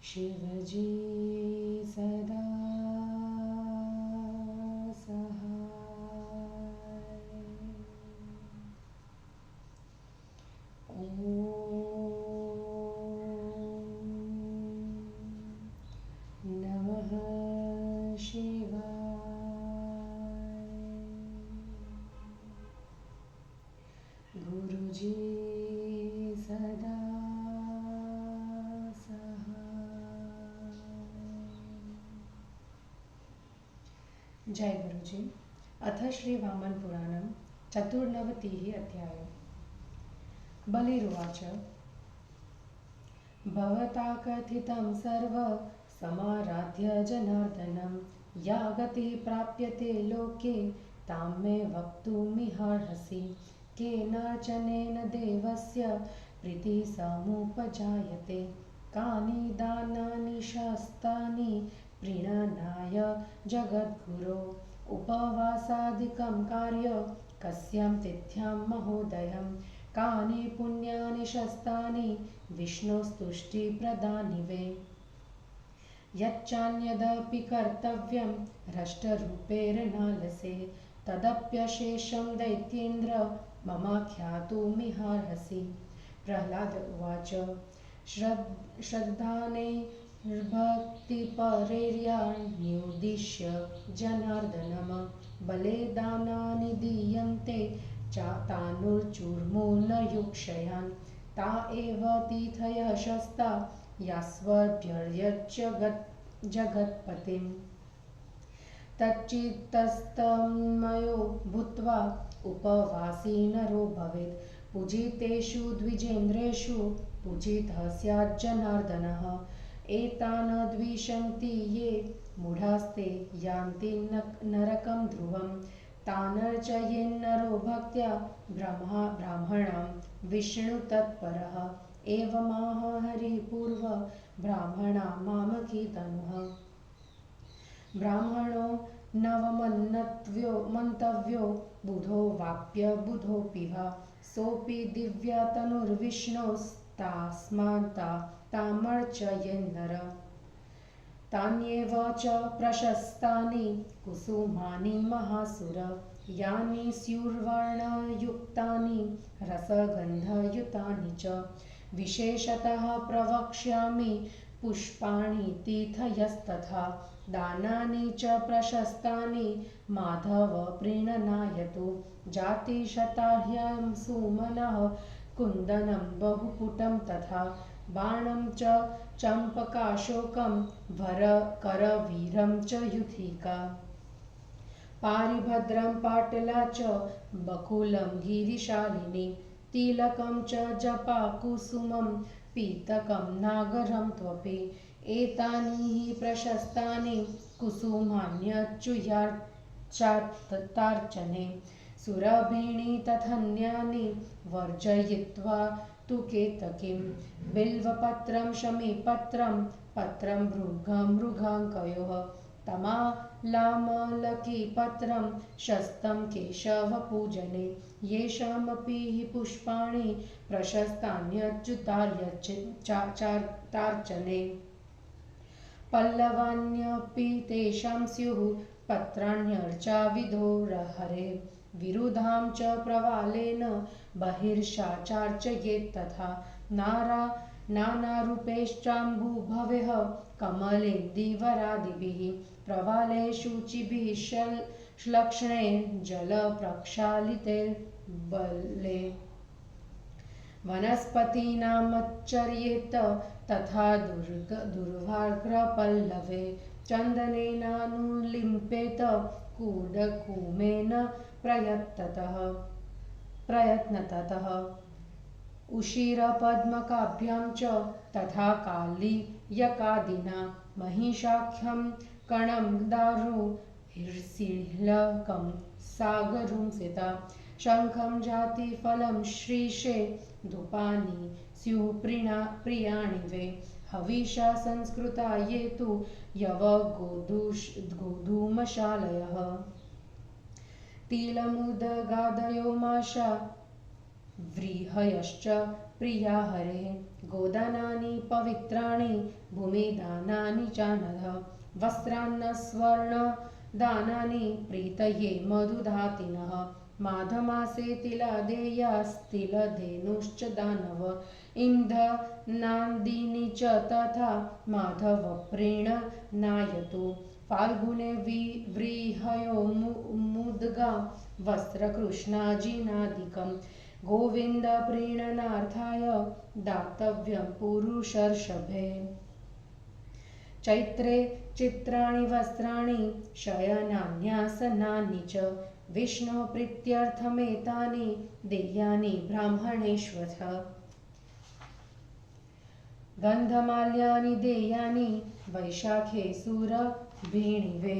शिवजी सदा सहाय। ॐ नमः शिवाय। गुरुजी सदा जय गुरुजी। अथ श्री वामन पुराणं 94 अध्यायः। बलिरुवाच भवता कथितं सर्व समाराध्य जनार्दनं या गतिः प्राप्यते लोके तां मे वक्तुमिहार्हसि। केनार्चनेन देवस्य प्रीतिः समुपजायते। कानि दानानि शास्त्राणि प्रीणनाय जगद्गुरो। उपवासादिकं कार्यं कस्यां तिथ्यां महोदयं। कानि पुण्यानि शास्त्राणि विष्णोस्तुष्टिप्रदानि वे। यच्चान्यदपि कर्तव्यं हृष्टरूपेर्नालसे तदप्यशेषं दैत्येन्द्र मम ख्यातुमिहार्हसि। प्रह्लाद उवाच श्रद्धानैर्भक्तिपरैर्यान्युद्दिश्य जनार्दनम् बले दानानि दीयन्ते तानुर्चूर्मो न ता एव तीर्थयः शस्ता यास्वभ्यर्च्य जगत्पतिम्। तच्चित्तस्तन्मयो भूत्वा उपवासी नरो भवेत्। पूजितेषु द्विजेन्द्रेषु पूजितः स्यात् जनार्दनः। एतान् द्विषन्ति ये मूढास्ते यान्ति नरकं ध्रुवम्। तानर्चयेन्नरो भक्त्या ब्राह्मणां विष्णुतत्परः। एवमाह हरिः पूर्व ब्राह्मणा मामकीतनुः। ब्राह्मणो नवमन्तव्यो बुधो वाप्य बुधोऽपि वा। सोऽपि दिव्यातनुर्विष्णोस्तास्मात् तामर्चयेन्नर। तान्येव च प्रशस्तानि कुसुमानि महासुर। यानि स्युर्वर्णयुक्तानि रसगन्धयुतानि च। विशेषतः प्रवक्ष्यामि पुष्पाणि तीर्थयस्तथा। दानानि च प्रशस्तानि माधव प्रीणनायतु। जातिशताह्यं सुमनः कुन्दनं बहुपुटं तथा। बाणं च चम्पकाशोकं करवीरं च युथिका। पारिभद्रं पाटला च बकुलं गिरिशालिनी। तिलकं च जपाकुसुमं पीतकं नागरं त्वपि। एतानि हि प्रशस्तानि कुसुमान्यच्युतार्चने। सुरभिणी तथान्यानि वर्जयित्वा तु केतकीं। बिल्वपत्रं शमीपत्रं पत्रं मृगाङ्कयोः। तमालामलकीपत्रं शस्तं केशवपूजने। येषामपि हि पुष्पाणि प्रशस्तान्यच्युतार्चने। पल्लवान्यपि तेषां स्युः पत्राण्यर्चाविधो हरे। विरुधां च प्रवालेन बहिर्षाचार्चयेत्तथा। नानारूपैश्चाम्बुभवेः कमलेन्दीवरादिभिः। प्रवाले शुचिभिः श्लक्ष्णैर्जलप्रक्षालितैर्बले। वनस्पतीनामच्चर्येत तथा दुर्वाग्रपल्लवे। चन्दनेनानुलिम्पेत कूर्दकुमेन प्रयत्नतः। उषिरपद्मकाभ्यां च तथा कालीयकादिना। महिषाख्यं कणं दारुहिर्सिंहकं सागरुंसिता। शङ्खं जातिफलं श्रीशे धूपानि स्युः प्रियाणि वे। हविषा संस्कृता ये तु यवगोधूमशालयः। तिलमुदगादयो माशा व्रीहयश्च प्रिया हरे गोदानानि पवित्राणि भूमिदानानि चानघ वस्त्रान्न स्वर्णदानानि प्रीतये मधुधातिनः माघमासे तिलदेयास्तिलधेनुश्च दानव इन्धनादीनि च तथा माधवप्रीणनायतु फाल्गुने व्रीहयो मुद्गा वस्त्रकृष्णाजिनादिकं गोविन्दप्रीणनार्थाय दातव्यं पुरुषर्षभे चैत्रे चित्राणि वस्त्राणि शयनान्यासनानि च विष्णुप्रीत्यर्थमेतानि देयानि ब्राह्मणेष्वथ गन्धमाल्यानि देयानि वैशाखे सुरभिणिवे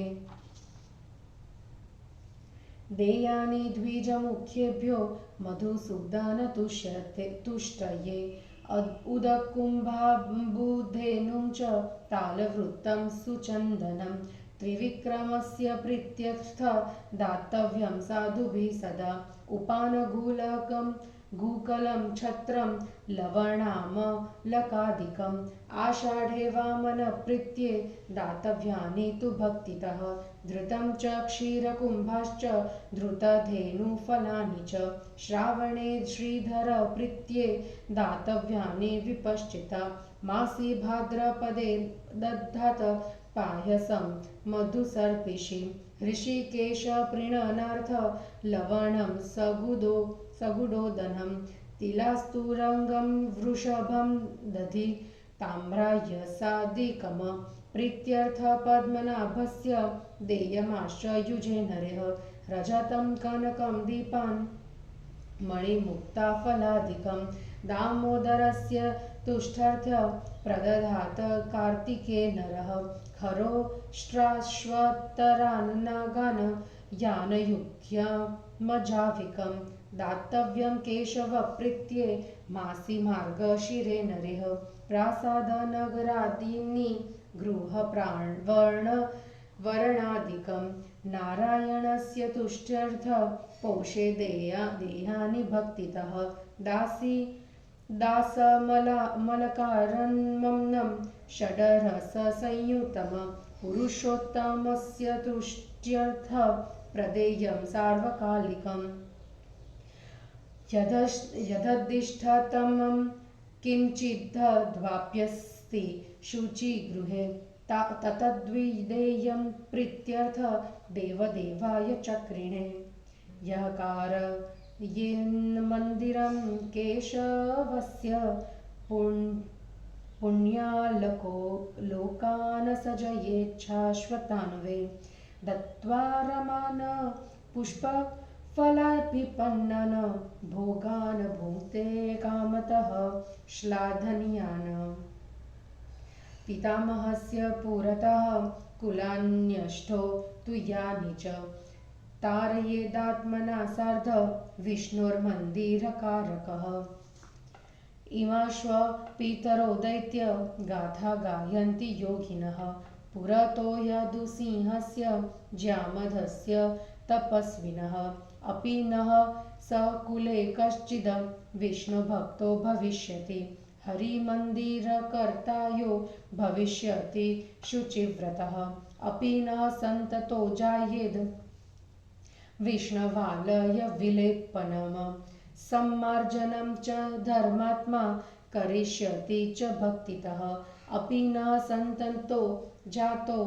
देयानि द्विजमुख्येभ्यो मधुसूदनतुष्टये उदकुम्भाम्बुधेनुं च तालवृत्तं सुचन्दनं त्रिविक्रमस्य प्रीत्यर्थ दातव्यं साधुभिः सदा उपानगुलकं गूकलं छत्रं लवणामलकादिकम् आषाढे वामनप्रीत्ये दातव्यानि तु भक्तितः धृतं च क्षीरकुम्भाश्च धृतधेनुफलानि च श्रावणे श्रीधरप्रीत्ये दातव्यानि विपश्चिता मासि भाद्रपदे दधात पायसं मधुसर्पिषि ऋषिकेशप्रीणनार्थ लवणं सगुडोदनं तिलास्तुरङ्गं वृषभं दधि ताम्रायसादिकम् प्रीत्यर्थ पद्मनाभस्य देयमाश्रयुजे नरेः रजतं कनकं दीपान् मणिमुक्ताफलादिकं दामोदरस्य तुष्टर्थ प्रदधात कार्तिके नरः खरोष्ट्राश्वत्थरान्नागान् यानयुग्यमजाविकं दातव्यं केशवप्रीत्ये मासि मार्गशिरे नरेः प्रासादनगरादीनि गृहप्राणवर्णादिकं नारायणस्य तुष्ट्यर्थ पौषे देयानि भक्तितः दासमलकारन्मम्नं षडरससंयुतं पुरुषोत्तमस्य तुष्ट्यर्थ प्रदेयं सार्वकालिकम् यदधिष्ठतमं किञ्चिद्वाप्यस्ति शुचिगृहे ततद्विदेयं प्रीत्यर्थ देवदेवाय चक्रिणे यः कारयेन्मन्दिरं केशवस्य पुण्यालोकान् सजयेच्छाश्वतान्वे दत्त्वा रमान पुष्पफलाभिपन्नन भोगान् भुङ्क्ते कामतः श्लाघनीयान् पितामहस्य पुरतः कुलान्यष्टो तुयानि च तारयेदात्मना सार्ध विष्णोर्मन्दिरकारकः इमाश्वपितरो दैत्य गाथा गायन्ति योगिनः पुरतो यदुसिंहस्य जामधस्य तपस्विनः अपि नः सकुले कश्चिद् विष्णुभक्तो भविष्यति हरिमन्दिरकर्तायो भविष्यति शुचिव्रतः अपि न सन्ततो जायेद् विष्णवालयविलेपनं सम्मार्जनं च धर्मात्मा करिष्यति च भक्तितः अपि न सन्ततो जातो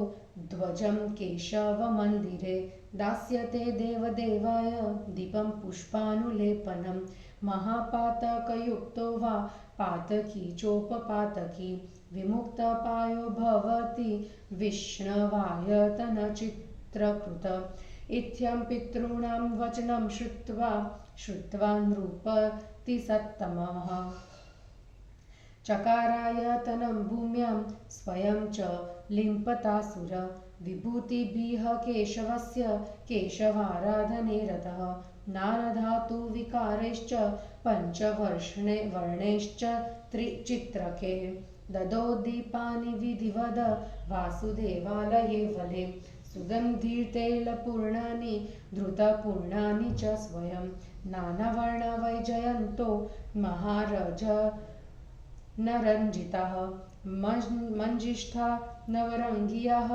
ध्वजं केशवमन्दिरे दास्यते देवदेवाय दीपं पुष्पानुलेपनं महापातकयुक्तो वा पातकी चोपपातकी विमुक्तपायो भवति विष्णवायतनचित्रकृत इत्थं पितॄणां वचनं श्रुत्वा नृपतिसत्तमः चकारायतनं भूम्यां स्वयं च लिम्पतासुर विभूतिभिः केशवस्य केशवाराधने रतः नारदातु विकारैश्च पञ्चवर्णैश्च चित्रके ददो दीपानि विधिवद वासुदेवालये वले सुगन्धितैलपूर्णानि धृतपूर्णानि च स्वयं नानावर्णवैजयन्तो महारज नरञ्जितः मञ्जिष्ठा नवरङ्गियः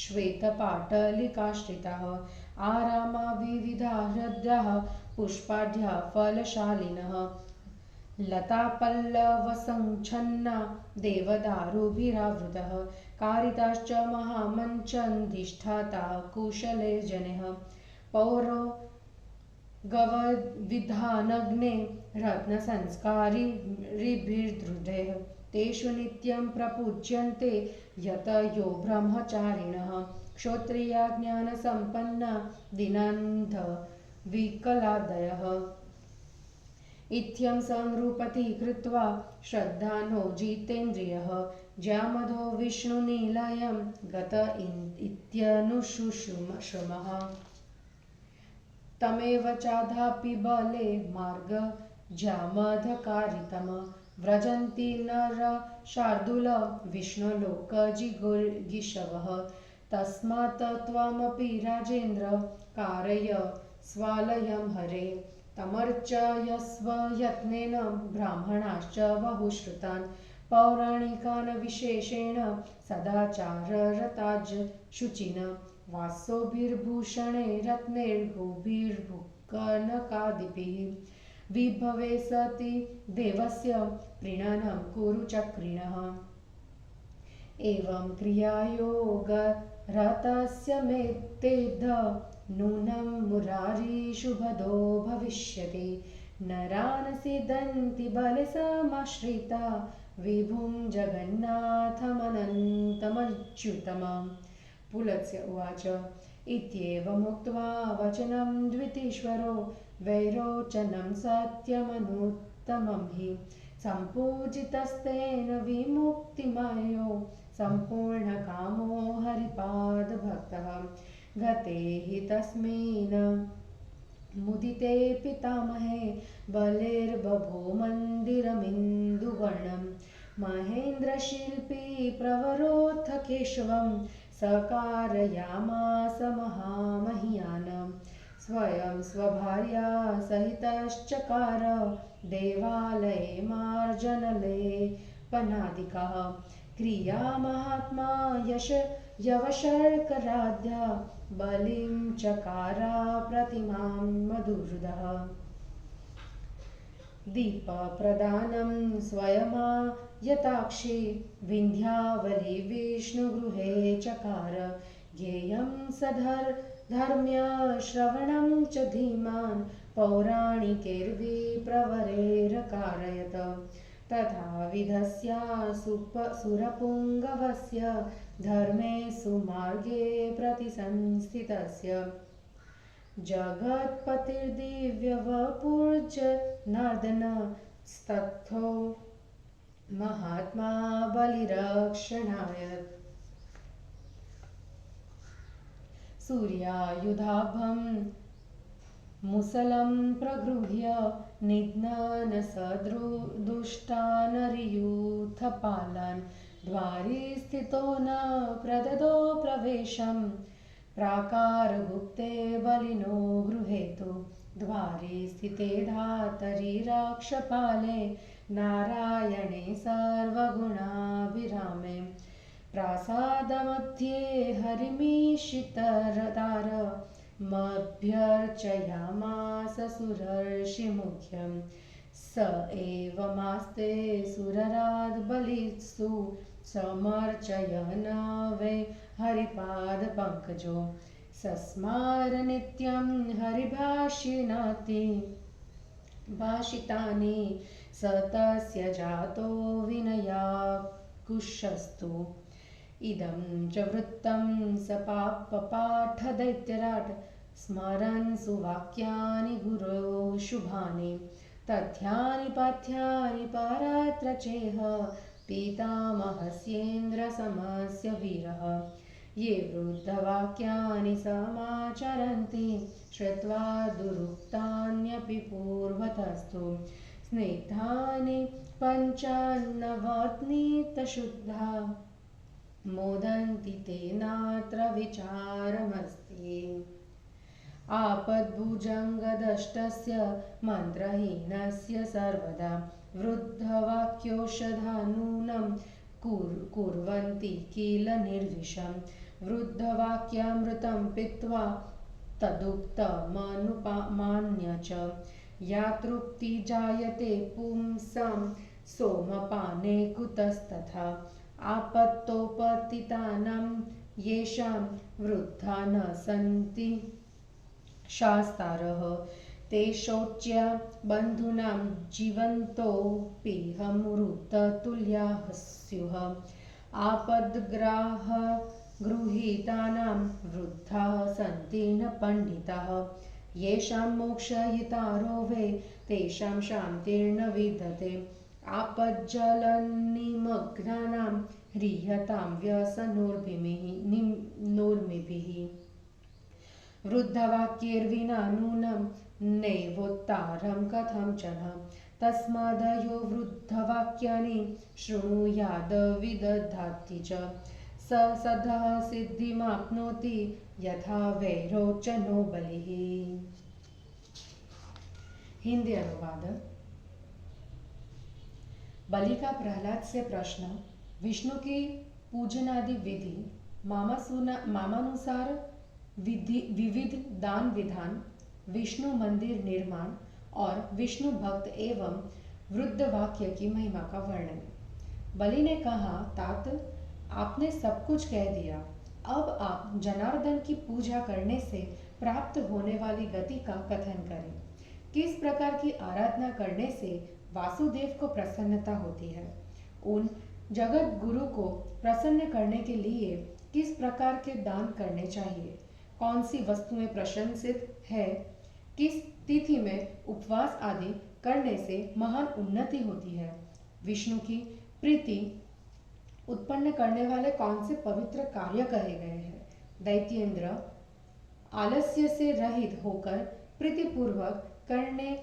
श्वेतपाटलिकाश्रिताः आरामा विविधा हृद्याः पुष्पाढ्या फलशालिनः लतापल्लवसङ्च्छन्ना देवदारुभिरावृतः कारिताश्च महामञ्चन्धिष्ठाता कुशले जनः पौरो गवविधानग्ने रत्नसंस्कारिभिर्धृतैः तेषु नित्यं प्रपूज्यन्ते यतयो ब्रह्मचारिणः क्षोत्रिया ज्ञानसम्पन्ना दीनान्ध विकलादयः इत्थं संरूपति कृत्वा श्रद्धानो जितेन्द्रियः ज्यामधो विष्णुनिलयं गत इत्यनुशुश्रुमः तमेव चाधापि बले मार्ग ज्यामधकारितम् व्रजन्ति नर शार्दूल विष्णुलोकजिगीषवः तस्मात् त्वमपि राजेन्द्र कारय स्वालयं हरे तमर्चयस्व यत्नेन ब्राह्मणाश्च बहुश्रुतान् पौराणिकान् विशेषेण सदाचाररताज शुचिन वासोभिर्भूषणे रत्नैर्गोभिर्भुकनकादिभिः विभवे सति देवस्य प्रीणनं कुरु चक्रिणः एवं क्रियायोगरतस्य मे तेद्ध नूनं मुरारिशुभदो भविष्यति नरान् सिदन्ति बलसमाश्रिता विभुं जगन्नाथमनन्तमच्युतम् पुलत्स्य उवाच इत्येवमुक्त्वा वचनं द्वितीश्वरो वैरोचनं सत्यमनुत्तमं हि सम्पूजितस्तेन विमुक्तिमयो सम्पूर्णकामो हरिपादभक्तः गते हि तस्मिन् मुदिते पितामहे बलेर्बभो मन्दिरमिन्दुवर्णं महेन्द्रशिल्पी प्रवरोऽथ केशवं सकारयामास महामहियानं स्वयं स्वभार्या सहितश्चकार देवालये मार्जनलेपनादिकः क्रिया महात्मा यवशर्कराध्या बलिं चकारा प्रतिमां मधुहृदः दीपप्रदानं स्वयमायताक्षी विन्ध्यावली विष्णुगृहे चकार ज्ञेयं सधर्म्य श्रवणं च धीमान् पौराणिकैर्विप्रवरैरकारयत तथा विधस्या सुरपुङ्गवस्य धर्मे सुमार्गे प्रतिसंस्थितस्य जगत्पतिर्दिव्यवपुर्जनार्दन स्तत्थो महात्मा बलिरक्षणाय सूर्यायुधाभं मुसलं प्रगृह्य निघ्नान् सदृदुष्टानरियूथपालान् द्वारि स्थितो न प्रददो प्रवेशं प्राकारगुप्ते बलिनो गृहेतु द्वारि स्थिते धातरि रक्षपाले नारायणे सर्वगुणाभिरामे प्रासादमध्ये हरिमीशितरदार मभ्यर्चयामास सुरर्षिमुख्यं स एवमास्ते सुरराद् बलित्सु समर्चयन् वै हरिपादपङ्कजो सस्मार नित्यं भाषितानि स तस्य जातो विनयाकुशस्तु इदं च वृत्तं स पपाठदैत्यराट् स्मरन् सुवाक्यानि गुरो शुभानि तथ्यानि पाथ्यानि परत्रचेह पितामहस्येन्द्रसमस्य वीरः ये वृद्धवाक्यानि समाचरन्ति श्रुत्वा दुरुक्तान्यपि पूर्वतस्तु स्निग्धानि पञ्चान्नवनीतशुद्धा मोदन्ति तेनात्र विचारमस्ति। आपद्भुजङ्गदष्टस्य मन्त्रहीनस्य सर्वदा वृद्धवाक्योषधानूनं कुर्वन्ति किल निर्विषम्। वृद्धवाक्यामृतं पीत्वा तदुक्तमनुपमान्य च या तृप्ति जायते पुंसां सोमपाने कुतस्तथा। आपत्तोपतितानां येषां वृद्धा न सन्ति शास्तारः ते शौच्या बन्धूनां जीवन्तोऽपिहमृततुल्याः स्युः। गृहीतानां वृद्धाः सन्ति न पंडिताः येषां मोक्षयितारो वे तेषां शान्तिर्न विद्यते। आपज्जलनिमग्नानां ह्रियतां व्यसनोर्मिभिः वृद्धवाक्यैर्विना नूनं नैवोत्तारं कथञ्चन। तस्मादयो वृद्धवाक्यानि शृणुयाद विदधाति च स सदः सिद्धिमाप्नोति यथा वैरोचनो बलिः। हिंदी अनुवाद। बलि का प्रहलाद से प्रश्न, विष्णु की पूजनादि विधि, मामानुसार विविध दान विधान, विष्णु मंदिर निर्माण और विष्णु भक्त एवं वृद्ध वाक्य की महिमा का वर्णन। बलि ने कहा, तात आपने सब कुछ कह दिया, अब आप जनार्दन की पूजा करने से प्राप्त होने वाली गति का कथन करें। किस प्रकार की आराधना करने से वासुदेव को प्रसन्नता होती है, उन जगत गुरु को प्रसन्न करने के लिए किस प्रकार के दान करने चाहिए, कौन सी वस्तुएं प्रशंसित है, किस तिथि में उपवास आदि करने से महान उन्नति होती है, विष्णु की प्रीति उत्पन्न करने वाले कौन से पवित्र कार्य कहे गए हैं। दैत्येंद्र आलस्य से रहित होकर प्रीतिपूर्वक करने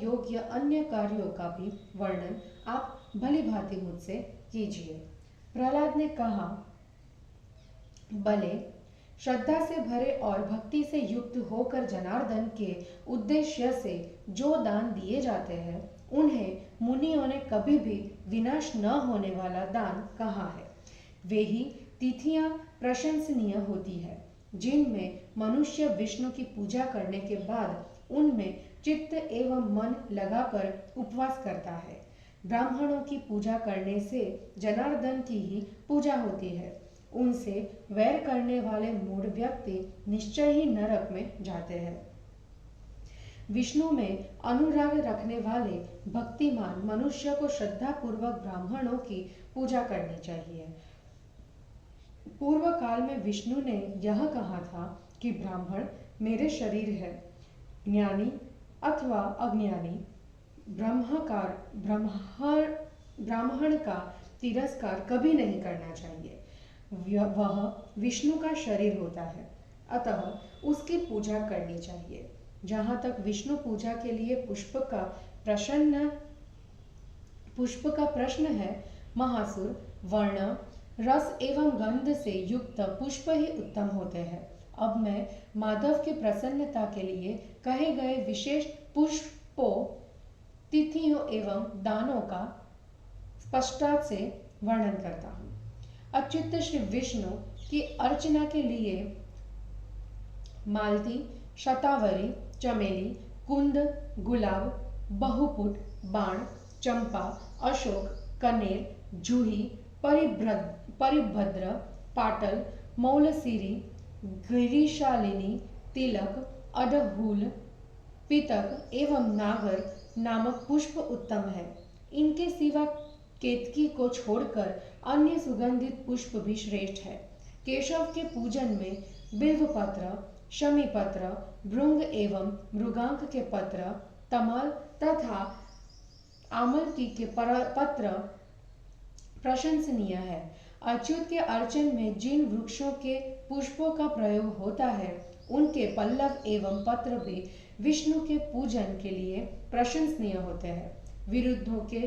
योग्य अन्य कार्यों का भी वर्णन आप भली भांति मुझसे कीजिए। प्रहलाद ने कहा, भले श्रद्धा से भरे और भक्ति से युक्त होकर जनार्दन के उद्देश्य से जो दान दिए जाते हैं, उन्हें मुनियों ने कभी भी विनाश न होने वाला दान कहा है। वे ही तिथियां प्रशंसनीय होती है जिनमें मनुष्य विष्णु की पूजा करने के बाद उनमें चित्त एवं मन लगाकर उपवास करता है। ब्राह्मणों की पूजा करने से जनार्दन की ही पूजा होती है। उनसे वैर करने वाले मूढ़ व्यक्ति निश्चय ही नरक में जाते हैं। विष्णु में अनुराग रखने वाले भक्तिमान मनुष्य को श्रद्धा पूर्वक ब्राह्मणों की पूजा करनी चाहिए। पूर्व काल में विष्णु ने यह कहा था कि ब्राह्मण मेरे शरीर है। ज्ञानी अथवा अज्ञानी ब्राह्मण का तिरस्कार कभी नहीं करना चाहिए। वह विष्णु का शरीर होता है, अतः उसकी पूजा करनी चाहिए। जहाँ तक विष्णु पूजा के लिए पुष्प का प्रश्न है, महासुर वर्ण रस एवं गंध से युक्त पुष्प ही उत्तम होते हैं। अब मैं माधव की प्रसन्नता के लिए कहे गए विशेष पुष्पों, तिथियों एवं दानों का स्पष्टता से वर्णन करता हूँ। अच्युत श्री विष्णु की अर्चना के लिए मालती, शतावरी, चमेली, कुंद, गुलाब, बहुपुट, बाण, चंपा, अशोक, कनेर, जूही, परिभद्र, पाटल, मौलसिरी, गिरिशालिनी, तिलक, अडहुल, पितक एवं नागर नामक पुष्प उत्तम है। इनके सिवा केतकी को छोड़कर अन्य सुगंधित पुष्प भी श्रेष्ठ है। केशव के पूजन में बिल्व पत्र, शमी पत्र, भृंग एवं मृगांक के पत्र, तमाल तथा आमलकी के पत्र प्रशंसनीय है। अच्युत के अर्चन में जिन वृक्षों के पुष्पों का प्रयोग होता है, उनके पल्लव एवं पत्र भी विष्णु के पूजन के लिए प्रशंसनीय होते हैं। विरुद्धों के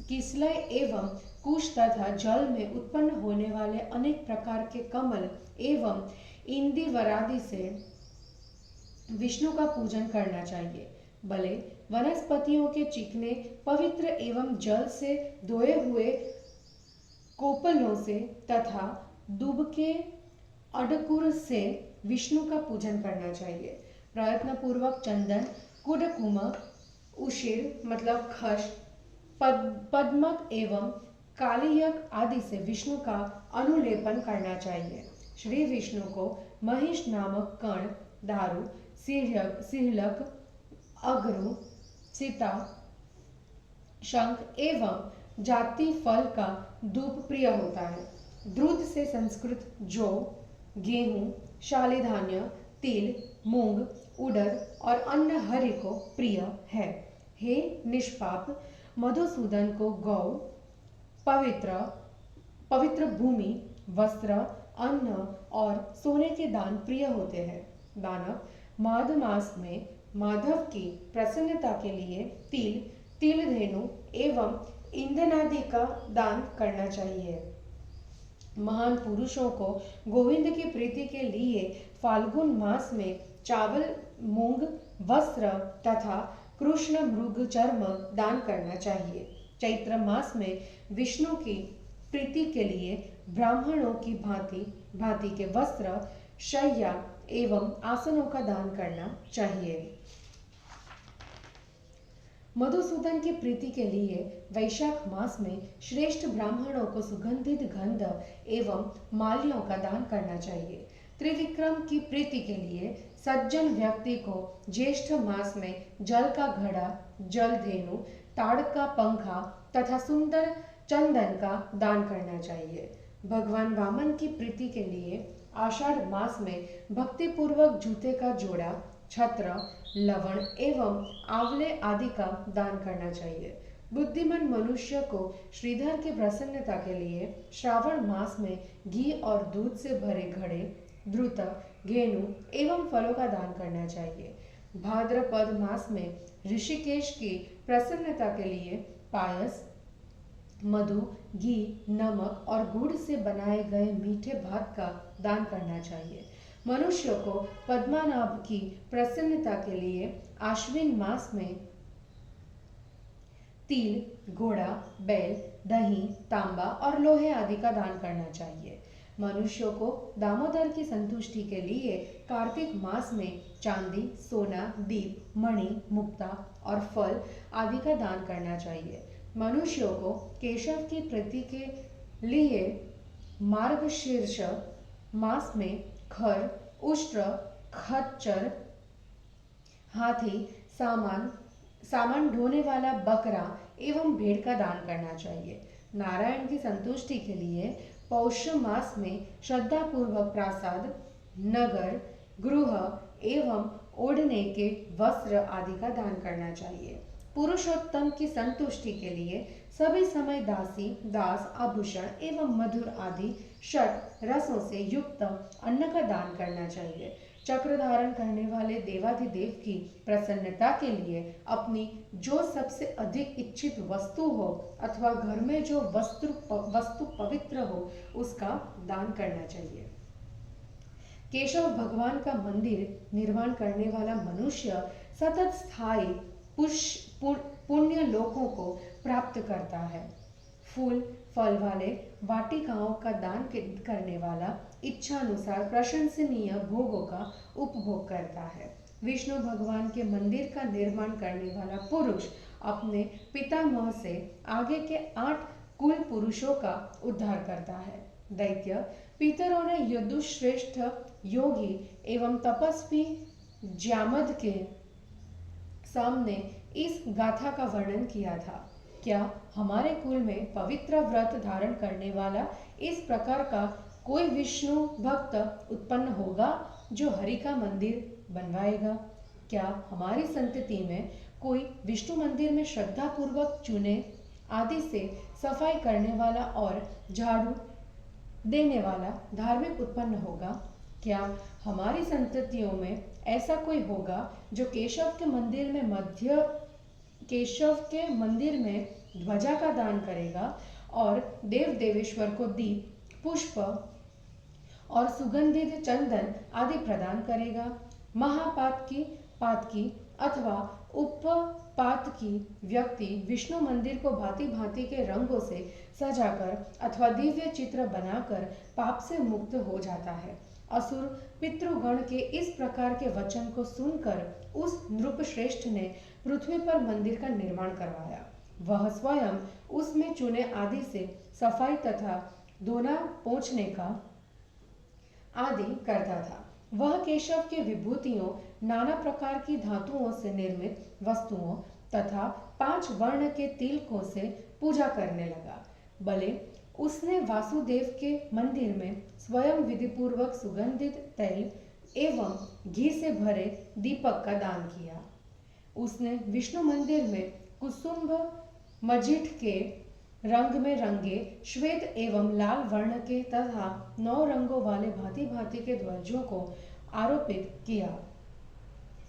किसलय एवं कुश तथा जल में उत्पन्न होने वाले अनेक प्रकार के कमल एवं इंदिवरादि से विष्णु का पूजन करना चाहिए। भले वनस्पतियों के चिकने पवित्र एवं जल से धोए हुए कोपलों से तथा दूब के अडकुर से विष्णु का पूजन करना चाहिए। प्रयत्न पूर्वक चंदन, कुडकुम, उशिर मतलब खश, पद्मक एवं कालियक आदि से विष्णु का अनुलेपन करना चाहिए। श्री विष्णु को महिष नामक कण, दारू, सिहलक, अगरु, सीता, शंख एवं जाति फल का धूप प्रिय होता है। द्रुत से संस्कृत जौ, गेहूं, शालिधान्य, तिल, मूंग, उड़द और अन्न हरि को प्रिय है। हे निष्पाप मधुसूदन को गौ, पवित्र भूमि, वस्त्र, अन्न और सोने के दान प्रिय होते हैं। दानव माघ मास में माधव की प्रसन्नता के लिए तिल धेनु एवं ईंधन आदि का दान करना चाहिए। महान पुरुषों को गोविंद की प्रीति के लिए फाल्गुन मास में चावल, मूंग, वस्त्र तथा कृष्ण मृग चर्म दान करना चाहिए। चैत्र मास में विष्णु की प्रीति के लिए ब्राह्मणों की भांति भांति के वस्त्र, शय्या एवं आसनों का दान करना चाहिए। मधुसूदन की प्रीति के लिए वैशाख मास में श्रेष्ठ ब्राह्मणों को सुगंधित गंध एवं माल्यों का दान करना चाहिए। त्रिविक्रम की प्रीति के लिए सज्जन व्यक्ति को ज्येष्ठ मास में जल का घड़ा, जल धेनु, ताड़ का पंखा तथा सुंदर चंदन का दान करना चाहिए। भगवान वामन की प्रीति के लिए आषाढ़ मास में भक्ति पूर्वक जूते का जोड़ा, छत्र, लवण एवं आंवले आदि का दान करना चाहिए। बुद्धिमान मनुष्य को श्रीधर की प्रसन्नता के लिए श्रावण मास में घी और दूध से भरे घड़े, द्रुत, गेहूं एवं फलों का दान करना चाहिए। भाद्रपद मास में ऋषिकेश की प्रसन्नता के लिए पायस, मधु, घी, नमक और गुड़ से बनाए गए मीठे भात का दान करना चाहिए। मनुष्य को पद्मनाभ की प्रसन्नता के लिए आश्विन मास में तिल, घोड़ा, बैल, दही, तांबा और लोहे आदि का दान करना चाहिए। मनुष्यों को दामोदर की संतुष्टि के लिए कार्तिक मास में चांदी, सोना, दीप, मणि, मुक्ता और फल आदि का दान करना चाहिए। मनुष्यों को केशव की प्रीति के लिए मार्गशीर्ष मास में खर, उष्ट्र, खच्चर, हाथी, सामान ढोने वाला बकरा एवं भेड़ का दान करना चाहिए। नारायण की संतुष्टि के लिए पौष मास में श्रद्धा पूर्वक प्रासाद, नगर, गृह एवं ओढ़ने के वस्त्र आदि का दान करना चाहिए। पुरुषोत्तम की संतुष्टि के लिए सभी समय दासी, दास, आभूषण एवं मधुर आदि षट रसों से युक्त अन्न का दान करना चाहिए। चक्र धारण करने वाले देवाधिदेव की प्रसन्नता के लिए अपनी जो सबसे अधिक इच्छित वस्तु हो अथवा घर में जो वस्तु पवित्र हो उसका दान करना चाहिए। केशव भगवान का मंदिर निर्माण करने वाला मनुष्य सतत स्थायी पुण्य लोकों को प्राप्त करता है। फूल फल वाले वाटिकाओं का दान करने वाला इच्छा अनुसार प्रशंसनीय भोगों का उपभोग करता है। विष्णु भगवान के मंदिर का निर्माण करने वाला पुरुष अपने पितामह से आगे के 8 कुल पुरुषों का उद्धार करता है। दैत्य पितरों ने यदुश्रेष्ठ योगी एवं तपस्वी जामद के सामने इस गाथा का वर्णन किया था। क्या हमारे कुल में पवित्र व्रत धारण करने वाला इस प्रकार का कोई विष्णु भक्त उत्पन्न होगा जो हरि का मंदिर बनवाएगा? क्या हमारी संतति में कोई विष्णु मंदिर में श्रद्धा पूर्वक चूने आदि से सफाई करने वाला और झाड़ू देने वाला धार्मिक उत्पन्न होगा? क्या हमारी संततियों में ऐसा कोई होगा जो केशव के मंदिर में ध्वजा का दान करेगा और देव देवेश्वर को दीप, पुष्प और सुगंधित चंदन आदि प्रदान करेगा। पातकी अथवा उपपातकी व्यक्ति विष्णु मंदिर को भांति भांति के रंगों से सजाकर अथवा दिव्य चित्र बनाकर पाप से मुक्त हो जाता है। असुर पितृगण के इस प्रकार के वचन को सुनकर उस नृपश्रेष्ठ ने पृथ्वी पर मंदिर का निर्माण करवाया। वह स्वयं उसमें चूने आदि से सफाई तथा धोना पोंछने का आदि करता था। वह केशव के विभूतियों, नाना प्रकार की धातुओं से निर्मित वस्तुओं तथा 5 वर्ण के तिलकों से पूजा करने लगा। भले उसने वासुदेव के मंदिर में स्वयं विधिपूर्वक सुगंधित तैल एवं घी से भरे दीपक का दान किया। उसने विष्णु मंदिर में कुसुम्भ मजीठ के रंग में रंगे श्वेत एवं लाल वर्ण के तथा 9 रंगों वाले भांति भांति के ध्वजों को आरोपित किया।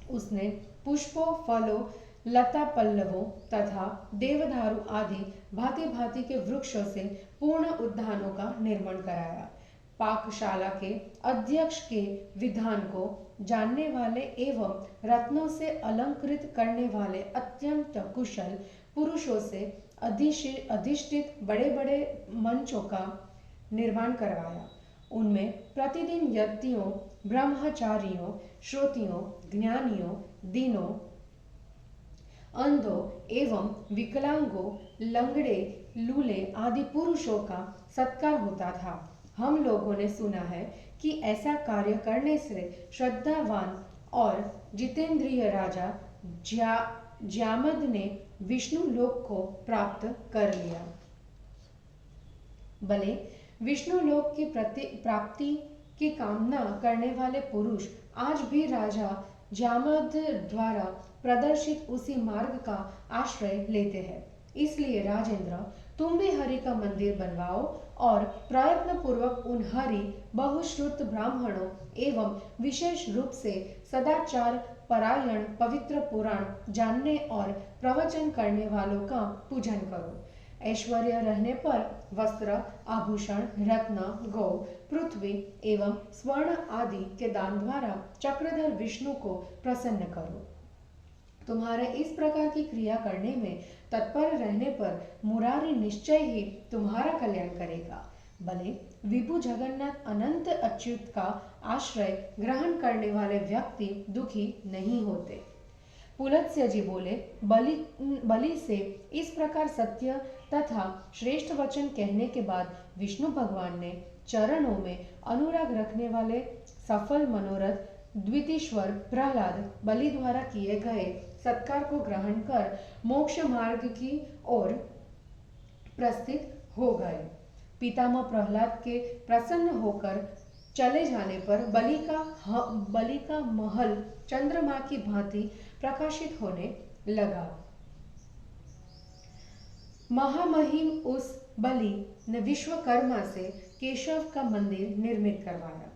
उसने पुष्पों, फलों, लता पल्लवों तथा देवदारू आदि भांति भांति के वृक्षों से पूर्ण उद्यानों का निर्माण कराया। पाकशाला के अध्यक्ष के विधान को जानने वाले एवं रत्नों से अलंकृत करने वाले अत्यंत कुशल पुरुषों से अधिष्ठित बड़े बड़े मंचों का निर्माण करवाया। उनमें प्रतिदिन यतियों, ब्रह्मचारियों, श्रोतियों, ज्ञानियों, दीनों, अंधों एवं विकलांगों, लंगड़े, लूले आदि पुरुषों का सत्कार होता था। हम लोगों ने सुना है कि ऐसा कार्य करने से श्रद्धावान और जितेंद्रिय राजा जामद ने विष्णु लोक को प्राप्त कर लिया। भले विष्णु लोक की प्राप्ति की कामना करने वाले पुरुष आज भी राजा जामद द्वारा प्रदर्शित उसी मार्ग का आश्रय लेते हैं। इसलिए राजेंद्र, तुम भी हरि का मंदिर बनवाओ और प्रयत्न पूर्वक उन हरि बहुश्रुत ब्राह्मणों एवं विशेष रूप से सदाचार परायण पवित्र पुराण जानने और प्रवचन करने वालों का पूजन करो। ऐश्वर्य रहने पर वस्त्र, आभूषण, रत्न, गौ, पृथ्वी एवं स्वर्ण आदि के दान द्वारा चक्रधर विष्णु को प्रसन्न करो। तुम्हारे इस प्रकार की क्रिया करने में तत्पर रहने पर मुरारी निश्चय ही तुम्हारा कल्याण करेगा। भले विभु जगन्नाथ अनंत अच्युत का आश्रय ग्रहण करने वाले व्यक्ति दुखी नहीं होते। पुलत्स्य जी बोले, बलि से इस प्रकार सत्य तथा श्रेष्ठ वचन कहने के बाद विष्णु भगवान ने चरणों में अनुराग रखने वाले सफल मनोरथ द्वितीश्वर प्रहलाद बलि द्वारा किए गए सत्कार को ग्रहण कर मोक्ष मार्ग की ओर प्रस्थित हो गए। पितामह प्रहलाद के प्रसन्न होकर चले जाने पर बलि का महल चंद्रमा की भांति प्रकाशित होने लगा। महामहिम उस बलि ने विश्वकर्मा से केशव का मंदिर निर्मित करवाया।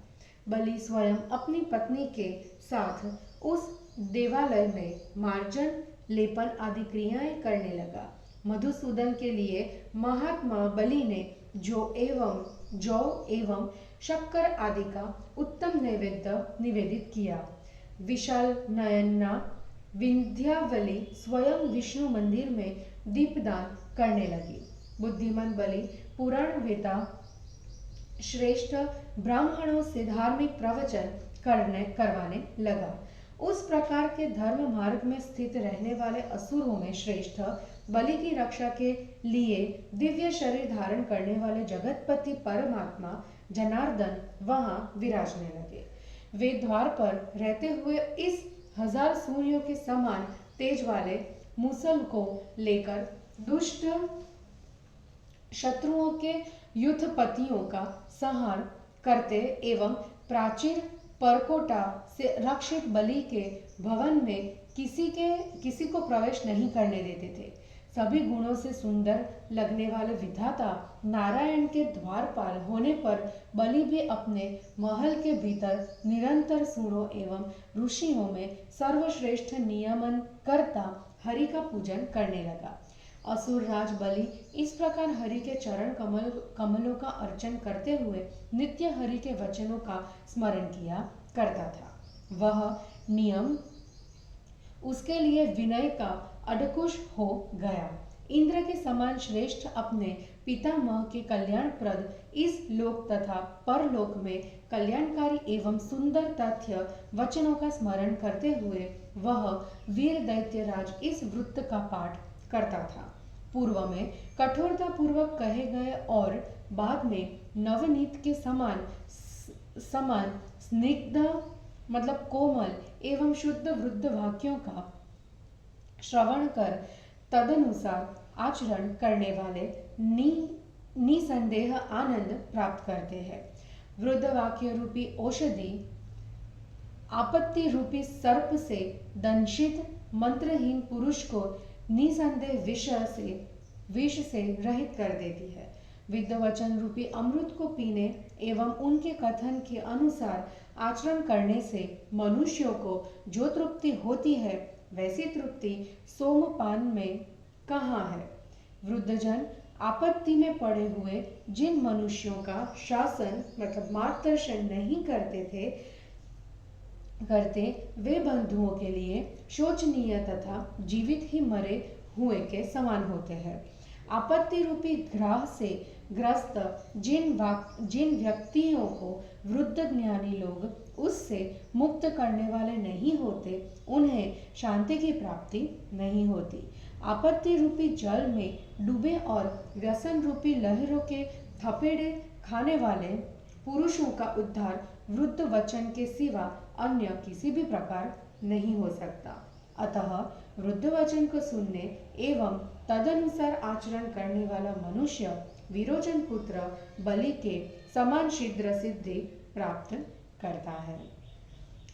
बलि स्वयं अपनी पत्नी के साथ उस देवालय में मार्जन, लेपन आदि क्रियाएं करने लगा। मधुसूदन के लिए महात्मा बलि ने जौ एवं शक्कर आदि का उत्तम नैवेद्य निवेदित किया। विशाल नयना विंध्यावली स्वयं विष्णु मंदिर में दीपदान करने लगी। बुद्धिमान बलि पुराणवेता श्रेष्ठ ब्राह्मणों से धार्मिक प्रवचन करवाने लगा। उस प्रकार के धर्म मार्ग में स्थित रहने वाले असुरों में श्रेष्ठ बलि की रक्षा के लिए दिव्य शरीर धारण करने वाले जगतपति परमात्मा जनार्दन वहां विराजने लगे। वे द्वार पर रहते हुए इस 1000 सूर्यों के समान तेज वाले मुसल को लेकर दुष्ट शत्रुओं के युद्धपतियों का संहार करते एवं प्राचीर परकोटा से रक्षित बलि के भवन में किसी को प्रवेश नहीं करने देते थे। सभी गुणों से सुंदर लगने वाले विधाता नारायण के द्वारपाल होने पर बलि भी अपने महल के भीतर निरंतर सुरों एवं ऋषियों में सर्वश्रेष्ठ नियमन करता हरि का पूजन करने लगा। असुर राज बलि इस प्रकार हरि के चरण कमलों का अर्चन करते हुए नित्य हरि के वचनों का स्मरण किया करता था। वह नियम उसके लिए विनय का अडकुश हो गया। इंद्र के समान श्रेष्ठ अपने पितामह के कल्याणप्रद इस लोक तथा परलोक में कल्याणकारी एवं सुंदर तथ्य वचनों का स्मरण करते हुए वह वीर दैत्यराज इस वृत्त का पाठ करता था। पूर्व में कठोरता पूर्वक कहे गए और बाद में नवनीत के समान स्निग्ध मतलब कोमल एवं शुद्ध वृद्ध वाक्यों का श्रवण कर तदनुसार आचरण करने वाले निसंदेह आनंद प्राप्त करते हैं। वृद्ध वाक्य रूपी औषधि आपत्ति रूपी सर्प से दंशित मंत्रहीन पुरुष को निसंदेह विष से रहित कर देती है। विद्ध वचन रूपी अमृत को पीने एवं उनके कथन के अनुसार आचरण करने से मनुष्यों को जो तृप्ति होती है वैसी तृप्ति सोमपान में कहाँ है। वृद्धजन आपत्ति में पड़े हुए जिन मनुष्यों का शासन मतलब मार्गदर्शन नहीं करते वे बंधुओं के लिए शोचनीय तथा जीवित ही मरे हुए के समान होते हैं। आपत्ति रूपी ग्रह से ग्रस्त जिन व्यक्तियों को वृद्ध ज्ञानी लोग उससे मुक्त करने वाले नहीं होते उन्हें शांति की प्राप्ति नहीं होती। आपत्ति रूपी जल में डूबे और व्यसन रूपी लहरों के थपेड़े खाने वाले पुरुषों का उद्धार वृद्ध वचन के सिवा अन्य किसी भी प्रकार नहीं हो सकता। अतः वृद्ध वचन को सुनने एवं तदनुसार आचरण करने वाला मनुष्य विरोचन पुत्र बलि के समान शीघ्र सिद्धि प्राप्त करता है।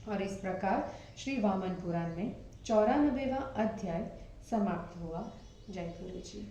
और इस प्रकार श्री वामन पुराण में 94वां अध्याय समाप्त हुआ। जय गुरु जी।